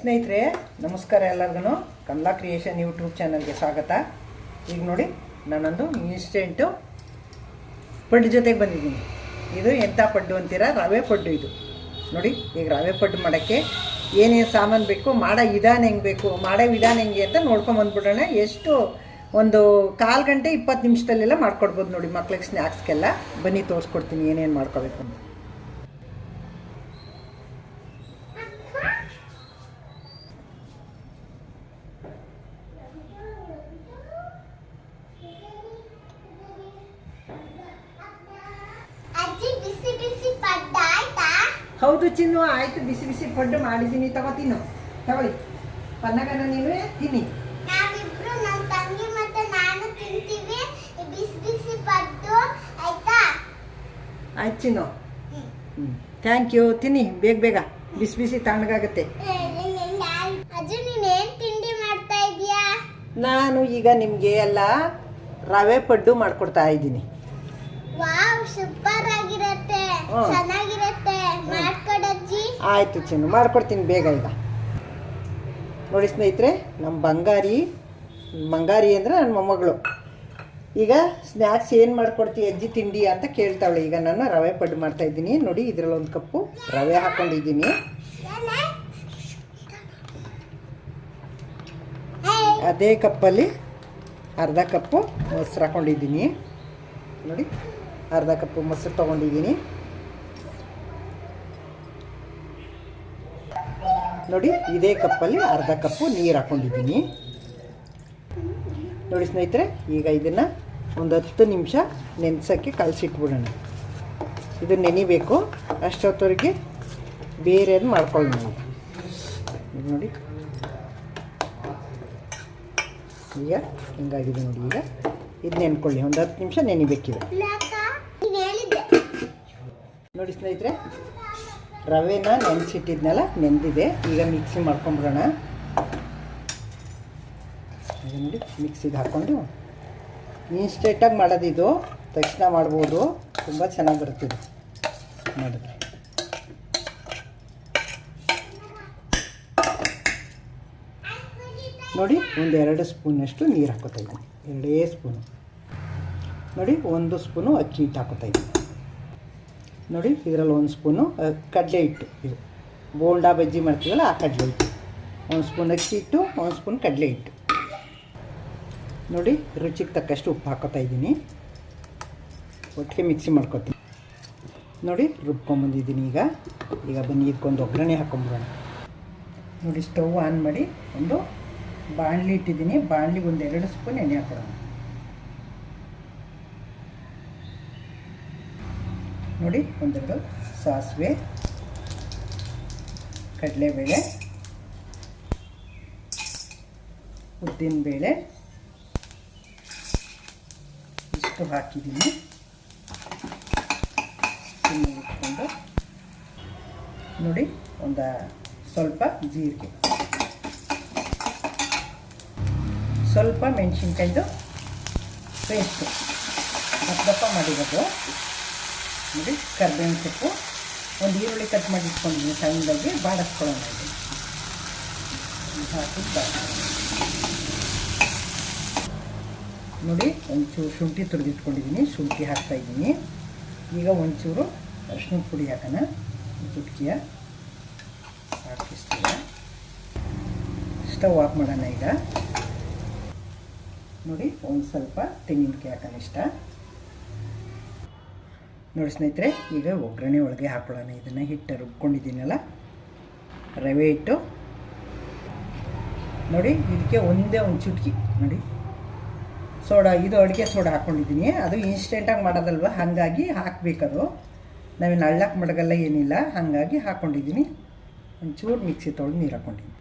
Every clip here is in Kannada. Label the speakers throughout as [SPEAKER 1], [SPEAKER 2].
[SPEAKER 1] ಸ್ನೇಹಿತರೆ ನಮಸ್ಕಾರ ಎಲ್ಲರಿಗೂ ಕಮಲಾ ಕ್ರಿಯೇಷನ್ ಯೂಟ್ಯೂಬ್ ಚಾನಲ್ಗೆ ಸ್ವಾಗತ. ಈಗ ನೋಡಿ ನಾನೊಂದು ಇನ್ಸ್ಟೆಂಟು ಪಡ್ಡು ಜೊತೆಗೆ ಬಂದಿದ್ದೀನಿ. ಇದು ಎಂಥ ಪಡ್ಡು ಅಂತೀರಾ? ರವೆ ಪಡ್ಡು. ಇದು ನೋಡಿ, ಈಗ ರವೆ ಪಡ್ಡು ಮಾಡೋಕ್ಕೆ ಏನೇನು ಸಾಮಾನು ಬೇಕು, ಮಾಡೋ ವಿಧಾನ ಹೆಂಗೆ ಬೇಕು, ಮಾಡೋ ವಿಧಾನ ಹೆಂಗೆ ಅಂತ ನೋಡ್ಕೊಂಬಂದ್ಬಿಡೋಣ. ಎಷ್ಟು ಒಂದು 1/4 ಗಂಟೆ 20 ನಿಮಿಷದಲ್ಲೆಲ್ಲ ಮಾಡ್ಕೊಡ್ಬೋದು ನೋಡಿ. ಮಕ್ಳಿಗೆ ಸ್ನ್ಯಾಕ್ಸ್ಗೆಲ್ಲ ಬನ್ನಿ ತೋರಿಸ್ಕೊಡ್ತೀನಿ ಏನೇನು ಮಾಡ್ಕೋಬೇಕು ಅಂತ. ಹೌದು ಚಿನ್ನು, ಆಯ್ತು. ಬಿಸಿ ಬಿಸಿ ಪಡ್ಡು ಮಾಡಿದ್ದೀನಿ, ತಗೋತೀನಿ. ತಗೊಳ್ಳಿ, ಪನ್ನಗನ ನೀನು ತಿನ್ನಿ. ಆಯ್ತು ಚಿನ್ನು, ಥ್ಯಾಂಕ್ ಯು. ತಿನ್ನಿ ಬೇಗ ಬೇಗ, ಬಿಸಿ ಬಿಸಿ ತಣ್ಣಗಾಗುತ್ತೆ. ನಾನು ಈಗ ನಿಮಗೆ ಎಲ್ಲ ರವೆ ಪಡ್ಡು ಮಾಡ್ಕೊಡ್ತಾ ಇದ್ದೀನಿ. ಆಯ್ತು ಚಿನ್ನು, ಮಾಡ್ಕೊಡ್ತೀನಿ ಬೇಗ. ಈಗ ನೋಡಿ ಸ್ನೇಹಿತರೆ, ನಮ್ಮ ಬಂಗಾರಿ ಅಂದರೆ ನನ್ನ ಮೊಮ್ಮಗಳು. ಈಗ ಸ್ನ್ಯಾಕ್ಸ್ ಏನು ಮಾಡ್ಕೊಡ್ತೀವಿ ಅಜ್ಜಿ ತಿಂಡಿ ಅಂತ ಕೇಳ್ತಾವಳೆ. ಈಗ ನಾನು ರವೆ ಪಡ್ಡು ಮಾಡ್ತಾಯಿದ್ದೀನಿ. ನೋಡಿ, ಇದರಲ್ಲಿ 1 ಕಪ್ಪು ರವೆ ಹಾಕ್ಕೊಂಡಿದ್ದೀನಿ. ಅದೇ ಕಪ್ಪಲ್ಲಿ ಅರ್ಧ ಕಪ್ಪು ಮೊಸರು ಹಾಕ್ಕೊಂಡಿದ್ದೀನಿ. ನೋಡಿ, ಅರ್ಧ ಕಪ್ಪು ಮೊಸರು ತೊಗೊಂಡಿದ್ದೀನಿ. ನೋಡಿ, ಇದೇ ಕಪ್ಪಲ್ಲಿ ಅರ್ಧ ಕಪ್ಪು ನೀರು ಹಾಕ್ಕೊಂಡಿದ್ದೀನಿ. ನೋಡಿ ಸ್ನೇಹಿತರೆ, ಈಗ ಇದನ್ನು ಒಂದು 10 ನಿಮಿಷ ನೆನೆಸೋಕ್ಕೆ ಕಲಸಿಟ್ಬಿಡೋಣ. ಇದು ನೆನಿಬೇಕು. ಅಷ್ಟೊತ್ತವರೆಗೆ ಬೇರೆದು ಮಾಡ್ಕೊಳ್ಳೋಣ. ನೋಡಿ, ಈಗ ಹಿಂಗಾಗಿದೆ ನೋಡಿ. ಈಗ ಇದು ನೆನ್ಕೊಳ್ಳಿ, ಒಂದು 10 ನಿಮಿಷ ನೆನಿಬೇಕಿದೆ. ನೋಡಿ ಸ್ನೇಹಿತರೆ, ರವೆನ ನೆನೆಸಿಟ್ಟಿದ್ನಲ್ಲ, ನೆಂದಿದೆ. ಈಗ ಮಿಕ್ಸಿ ಮಾಡ್ಕೊಂಬಿಡೋಣ. ಈಗ ನೋಡಿ, ಮಿಕ್ಸಿಗೆ ಹಾಕ್ಕೊಂಡು ಇನ್ಸ್ಟೆಂಟಾಗಿ ಮಾಡೋದಿದು. ತಕ್ಷಣ ಮಾಡ್ಬೋದು, ತುಂಬ ಚೆನ್ನಾಗಿ ಬರುತ್ತಿದೆ ಮಾಡಿದ್ರೆ. ನೋಡಿ, ಒಂದು 2 ಸ್ಪೂನಷ್ಟು ನೀರು ಹಾಕೋತಾ ಇದ್ದೀನಿ. 2 ಸ್ಪೂನು. ನೋಡಿ, 1 ಸ್ಪೂನು ಅಕ್ಕಿ ಹಿಟ್ಟು ಹಾಕೋತಾ ಇದ್ದೀನಿ. ನೋಡಿ, ಇದರಲ್ಲಿ 1 ಸ್ಪೂನು ಕಡಲೆ ಹಿಟ್ಟು. ಇದು ಬೋಂಡಾ ಬಜ್ಜಿ ಮಾಡ್ತೀವಲ್ಲ, ಆ ಕಡಲೆ ಹಿಟ್ಟು. 1 ಸ್ಪೂನ್ ಅಕ್ಕಿ ಹಿಟ್ಟು, 1 ಸ್ಪೂನ್ ಕಡಲೆ ಹಿಟ್ಟು. ನೋಡಿ, ರುಚಿಗೆ ತಕ್ಕಷ್ಟು ಉಪ್ಪು ಹಾಕೋತಾ ಇದ್ದೀನಿ. ಒಟ್ಟಿಗೆ ಮಿಕ್ಸಿ ಮಾಡ್ಕೊತೀನಿ. ನೋಡಿ, ರುಬ್ಕೊಂಬಂದಿದ್ದೀನಿ. ಈಗ ಬನ್ನಿ ಇದಕ್ಕೊಂದು ಒಗ್ಗರಣೆ ಹಾಕ್ಕೊಂಬಿಡೋಣ. ನೋಡಿ, ಸ್ಟವ್ ಆನ್ ಮಾಡಿ ಒಂದು ಬಾಣಲಿ ಇಟ್ಟಿದ್ದೀನಿ. ಬಾಣಲಿಗೆ ಒಂದು 2 ಸ್ಪೂನ್ ಎಣ್ಣೆ ಹಾಕೋಣ. ನೋಡಿ, 1 ಸಾಸಿವೆ, ಕಡಲೆಬೇಳೆ, ಉದ್ದಿನಬೇಳೆ ಇಷ್ಟು ಹಾಕಿದ್ದೀನಿ. ಇಟ್ಕೊಂಡು ನೋಡಿ, ಒಂದು ಸ್ವಲ್ಪ ಜೀರಿಗೆ, ಸ್ವಲ್ಪ ಮೆಣಸಿನ್ಕಾಯ್ದು ಪೇಸ್ಟು ದಪ್ಪ ಮಾಡಿರೋದು. ನೋಡಿ, ಕರ್ಬೇವಿನ ಸೊಪ್ಪು, ಒಂದು ಈರುಳ್ಳಿ ಕಟ್ ಮಾಡಿ ಇಟ್ಕೊಂಡಿದ್ದೀನಿ ಸಣ್ಣದಾಗಿ. ಬಾಡಿಸ್ಕೊಳ್ಳೋಣ. ಇದು ಹಾಕಿ ನೋಡಿ, ಒಂಚೂರು ಶುಂಠಿ ತುರಿದಿಟ್ಕೊಂಡಿದ್ದೀನಿ. ಶುಂಠಿ ಹಾಕ್ತಾಯಿದ್ದೀನಿ. ಈಗ ಒಂಚೂರು ಅರಿಶಿಣದ ಪುಡಿ ಹಾಕೋಣ. ಚುಟ್ಕಿಯ ಹಾಕಿಸ್ತೀವಿ. ಸ್ಟವ್ ಆಫ್ ಮಾಡೋಣ. ಈಗ ನೋಡಿ, ಒಂದು ಸ್ವಲ್ಪ ತೆಂಗಿನಕಾಯಿ ಹಾಕೋಣ ಇಷ್ಟ. ನೋಡಿ ಸ್ನೇಹಿತರೆ, ಈಗ ಒಗ್ಗರಣೆ ಒಳಗೆ ಹಾಕೊಳ್ಳೋಣ. ಇದನ್ನು ಹಿಟ್ಟು ರುಬ್ಕೊಂಡಿದ್ದೀನಲ್ಲ, ರವೆ ಹಿಟ್ಟು. ನೋಡಿ, ಇದಕ್ಕೆ ಒಂದೇ ಒಂದು ಚುಟ್ಕಿ ನೋಡಿ ಸೋಡಾ, ಇದು ಅಡುಗೆ ಸೋಡಾ ಹಾಕ್ಕೊಂಡಿದ್ದೀನಿ. ಅದು ಇನ್ಸ್ಟೆಂಟಾಗಿ ಮಾಡೋದಲ್ವ, ಹಾಗಾಗಿ ಹಾಕಬೇಕದು. ನಾವೇನು ಹಳ್ಳಕ್ಕೆ ಮಡಗಲ್ಲ, ಏನಿಲ್ಲ, ಹಾಗಾಗಿ ಹಾಕ್ಕೊಂಡಿದ್ದೀನಿ. ಒಂಚೂರು ಮಿಕ್ಸಿ ತೊಳೆದು ನೀರು ಹಾಕ್ಕೊಂಡಿದ್ದೀನಿ.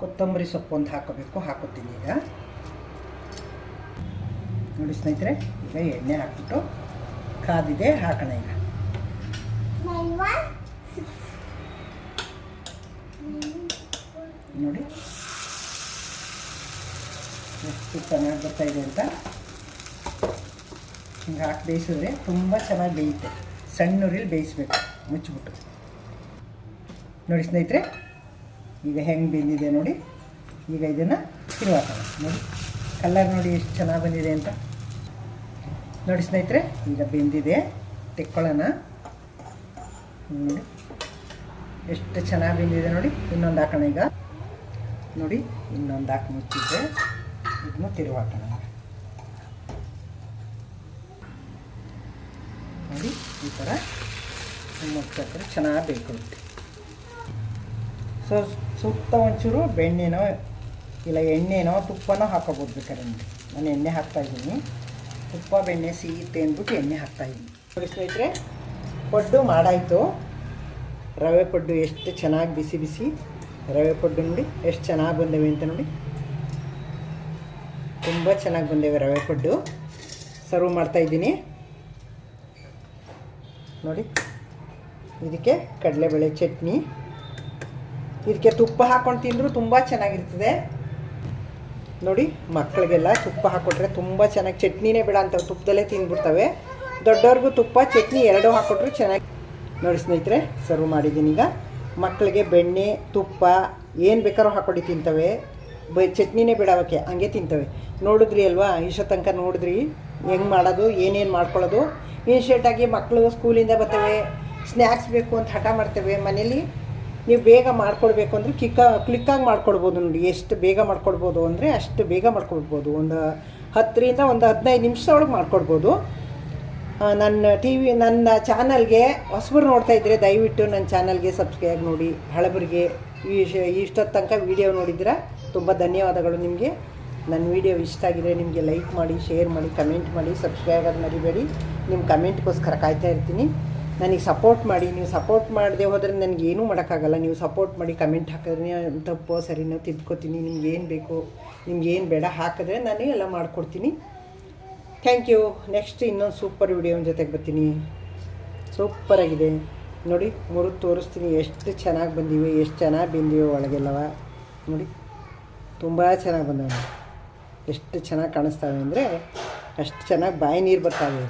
[SPEAKER 1] ಕೊತ್ತಂಬರಿ ಸೊಪ್ಪು ಒಂದು ಹಾಕೋಬೇಕು, ಹಾಕೋತೀನಿ. ಈಗ ನೋಡಿ ಸ್ನೇಹಿತರೆ, ಈಗ ಎಣ್ಣೆ ಹಾಕ್ಬಿಟ್ಟು ಕಾದಿದೆ, ಹಾಕೋಣ. ಈಗ ನೋಡಿ ಎಷ್ಟು ಚೆನ್ನಾಗಿ ಬರ್ತಾಯಿದೆ ಅಂತ. ಹಿಂಗೆ ಹಾಕಿ ಬೇಯಿಸಿದ್ರೆ ತುಂಬ ಚೆನ್ನಾಗಿ ಬೇಯುತ್ತೆ. ಸಣ್ಣ ಉರಿಲಿ ಬೇಯಿಸ್ಬೇಕು, ಮುಚ್ಚಿಬಿಟ್ಟು. ನೋಡಿ ಸ್ನೇಹಿತರೆ, ಈಗ ಹೆಂಗೆ ಬೆಂದಿದೆ ನೋಡಿ. ಈಗ ಇದನ್ನು ತಿರುವಾಕೋಣ. ನೋಡಿ ಕಲರ್ ನೋಡಿ ಎಷ್ಟು ಚೆನ್ನಾಗಿ ಬಂದಿದೆ ಅಂತ. ನೋಡಿ ಸ್ನೇಹಿತರೆ, ಈಗ ಬೆಂದಿದೆ. ತೆಕ್ಕೊಳ್ಳೋಣ. ನೋಡಿ ಎಷ್ಟು ಚೆನ್ನಾಗಿ ಬೆಂದಿದೆ ನೋಡಿ. ಇನ್ನೊಂದು ಹಾಕೋಣ. ಈಗ ನೋಡಿ ಇನ್ನೊಂದು ಹಾಕಿ ಮುಚ್ಚಿದ್ರೆ ಇದನ್ನು ತಿರುವಾಕೋಣ. ನೋಡಿ ಈ ಥರ ಮುಚ್ಚಿದ್ರೆ ಚೆನ್ನಾಗಿ ಬೇಯ್ಕೊಳ್ಳುತ್ತೆ. ಸೊ ಸುತ್ತ ಒಂಚೂರು ಬೆಣ್ಣೆನೋ ಇಲ್ಲ ಎಣ್ಣೆನೋ ತುಪ್ಪನೋ ಹಾಕೋಬೋದು ಬೇಕಾದ್ರೆ. ನಾನು ಎಣ್ಣೆ ಹಾಕ್ತಾಯಿದ್ದೀನಿ. ತುಪ್ಪ ಬೆಣ್ಣೆ ಸಿಹಿತೆ ಅಂದ್ಬಿಟ್ಟು ಎಣ್ಣೆ ಹಾಕ್ತಾಯಿದ್ದೀನಿ. ನೋಡಿ ಸ್ನೇಹಿತರೆ, ಪಡ್ಡು ಮಾಡಾಯಿತು. ರವೆ ಪಡ್ಡು ಎಷ್ಟು ಚೆನ್ನಾಗಿ ಬಿಸಿ ಬಿಸಿ ರವೆ ಪಡ್ಡು ನೋಡಿ ಎಷ್ಟು ಚೆನ್ನಾಗಿ ಬಂದೇವೆ ಅಂತ ನೋಡಿ. ತುಂಬ ಚೆನ್ನಾಗಿ ಬಂದೇವೆ ರವೆ ಪಡ್ಡು. ಸರ್ವ್ ಮಾಡ್ತಾಯಿದ್ದೀನಿ ನೋಡಿ. ಇದಕ್ಕೆ ಕಡಲೆಬೇಳೆ ಚಟ್ನಿ, ಇದಕ್ಕೆ ತುಪ್ಪ ಹಾಕ್ಕೊಂಡು ತಿಂದರೂ ತುಂಬ ಚೆನ್ನಾಗಿರ್ತದೆ ನೋಡಿ. ಮಕ್ಕಳಿಗೆಲ್ಲ ತುಪ್ಪ ಹಾಕ್ಕೊಟ್ರೆ ತುಂಬ ಚೆನ್ನಾಗಿ, ಚಟ್ನಿನೇ ಬೇಡ ಅಂತ ತುಪ್ಪದಲ್ಲೇ ತಿಂದ್ಬಿಡ್ತವೆ. ದೊಡ್ಡವ್ರಿಗೂ ತುಪ್ಪ ಚಟ್ನಿ ಎರಡೂ ಹಾಕ್ಕೊಟ್ರು ಚೆನ್ನಾಗಿ. ನೋಡಿ ಸ್ನೇಹಿತರೆ, ಸರ್ವ್ ಮಾಡಿದ್ದೀನಿ. ಈಗ ಮಕ್ಕಳಿಗೆ ಬೆಣ್ಣೆ ತುಪ್ಪ ಏನು ಬೇಕಾದ್ರೂ ಹಾಕ್ಕೊಂಡು ತಿಂತವೆ. ಚಟ್ನಿನೇ ಬಿಡೋಕ್ಕೆ ಹಂಗೆ ತಿಂತವೆ. ನೋಡಿದ್ರಿ ಅಲ್ವಾ, ಇಷ್ಟೋ ತನಕ ನೋಡಿದ್ರಿ ಹೆಂಗೆ ಮಾಡೋದು, ಏನೇನು ಮಾಡ್ಕೊಳ್ಳೋದು. ಇನ್ಶಿಯೇಟಾಗಿ ಮಕ್ಕಳು ಸ್ಕೂಲಿಂದ ಬರ್ತವೆ, ಸ್ನ್ಯಾಕ್ಸ್ ಬೇಕು ಅಂತ ಹಠ ಮಾಡ್ತೇವೆ. ಮನೇಲಿ ನೀವು ಬೇಗ ಮಾಡ್ಕೊಡ್ಬೇಕು ಅಂದರೆ ಕ್ಲಿಕ್ಕಾಗಿ ಮಾಡ್ಕೊಡ್ಬೋದು ನೋಡಿ. ಎಷ್ಟು ಬೇಗ ಮಾಡ್ಕೊಡ್ಬೋದು ಅಂದರೆ ಅಷ್ಟು ಬೇಗ ಮಾಡ್ಕೊಡ್ಬೋದು. ಒಂದು 10ರಿಂದ 15 ನಿಮಿಷದೊಳಗೆ ಮಾಡ್ಕೊಡ್ಬೋದು. ನನ್ನ ಚಾನಲ್ಗೆ ಹೊಸಬರು ನೋಡ್ತಾ ಇದ್ದರೆ ದಯವಿಟ್ಟು ನನ್ನ ಚಾನಲ್ಗೆ ಸಬ್ಸ್ಕ್ರೈಬ್ ನೋಡಿ. ಹಳಬರಿಗೆ ಇಷ್ಟೊತ್ತು ತನಕ ವೀಡಿಯೋ ನೋಡಿದ್ರೆ ತುಂಬ ಧನ್ಯವಾದಗಳು ನಿಮಗೆ. ನನ್ನ ವೀಡಿಯೋ ಇಷ್ಟ ಆಗಿದರೆ ನಿಮಗೆ ಲೈಕ್ ಮಾಡಿ, ಶೇರ್ ಮಾಡಿ, ಕಮೆಂಟ್ ಮಾಡಿ, ಸಬ್ಸ್ಕ್ರೈಬ್ ಆಗಿ ಮರಿಬೇಡಿ. ನಿಮ್ಮ ಕಮೆಂಟ್ಗೋಸ್ಕರ ಕಾಯ್ತಾ ಇರ್ತೀನಿ. ನನಗೆ ಸಪೋರ್ಟ್ ಮಾಡಿ. ನೀವು ಸಪೋರ್ಟ್ ಮಾಡದೆ ಹೋದರೆ ನನಗೇನೂ ಮಾಡೋಕ್ಕಾಗಲ್ಲ. ನೀವು ಸಪೋರ್ಟ್ ಮಾಡಿ ಕಮೆಂಟ್ ಹಾಕಿದ್ರೆ ತಪ್ಪೋ ಸರಿನೋ ತಿದ್ಕೋತೀನಿ. ನಿಮ್ಗೇನು ಬೇಕು ನಿಮ್ಗೇನು ಬೇಡ ಹಾಕಿದ್ರೆ ನಾನು ಎಲ್ಲ ಮಾಡಿಕೊಡ್ತೀನಿ. Thank you. ನೆಕ್ಸ್ಟ್ ಇನ್ನೊಂದು ಸೂಪರ್ ವೀಡಿಯೋನ ಜೊತೆಗೆ ಬರ್ತೀನಿ. ಸೂಪರಾಗಿದೆ ನೋಡಿ. ಮುರಿದು ತೋರಿಸ್ತೀನಿ ಎಷ್ಟು ಚೆನ್ನಾಗಿ ಬಂದಿವೆ, ಎಷ್ಟು ಚೆನ್ನಾಗಿ ಬೆಂದಿವೆ ಒಳಗೆಲ್ಲವ ನೋಡಿ. ತುಂಬ ಚೆನ್ನಾಗಿ ಬಂದವೆ. ಎಷ್ಟು ಚೆನ್ನಾಗಿ ಕಾಣಿಸ್ತವೆ ಅಂದರೆ ಅಷ್ಟು ಚೆನ್ನಾಗಿ ಬಾಯಿ ನೀರು ಬರ್ತಾವೆ.